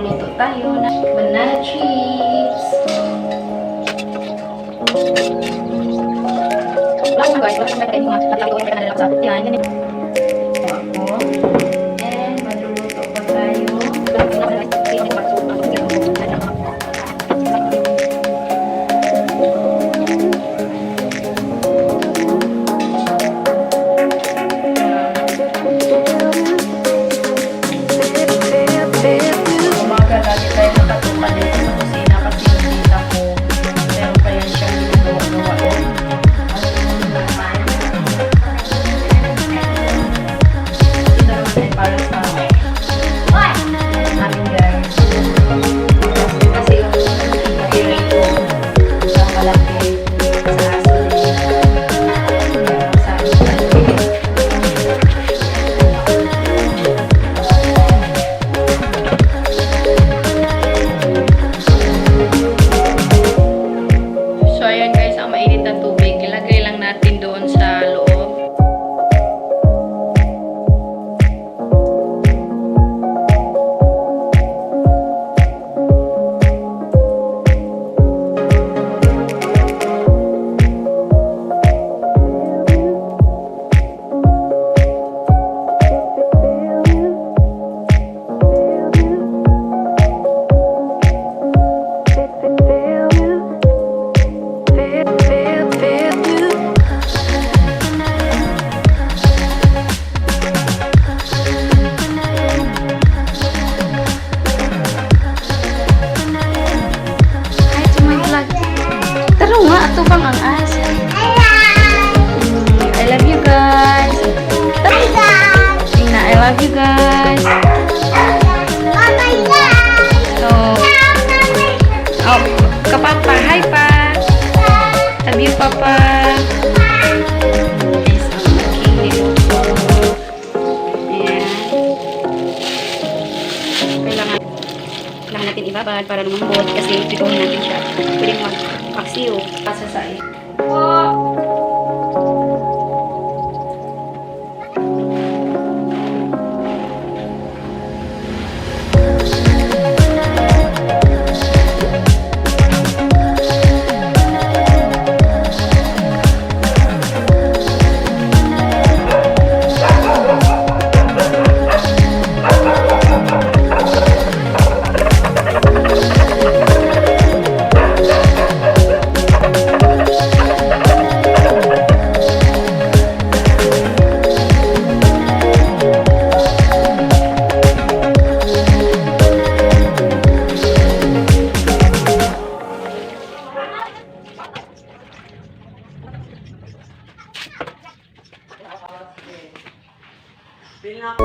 magluluto tayo ng banana chips. Lang guys, bakit may kainin mga tatlo ay kanila sa yan. Ganito. Ako. And magluluto pa tayo. Umaga lagi tayo nakatukan dito sa kusina kasi yung tita ko meron pa yan siyang gawa-gawa. Para sa amin guys. Kasi yung material ko sa malaki sa asin. Sa asin. So ayan guys, ang mainit na tubig. Ilagay lang natin doon sa loob. Taro nga, ato bang ang as? I love you guys. Tina, I love you guys. So, oh, kapapa, hi pa. Love you, papa. Yes, ang aking niluto. Ayan. Kailangan natin ibabad para lumambot kasi pituhin natin siya. Pwede magpaksiw pasa sa iyo. Bilang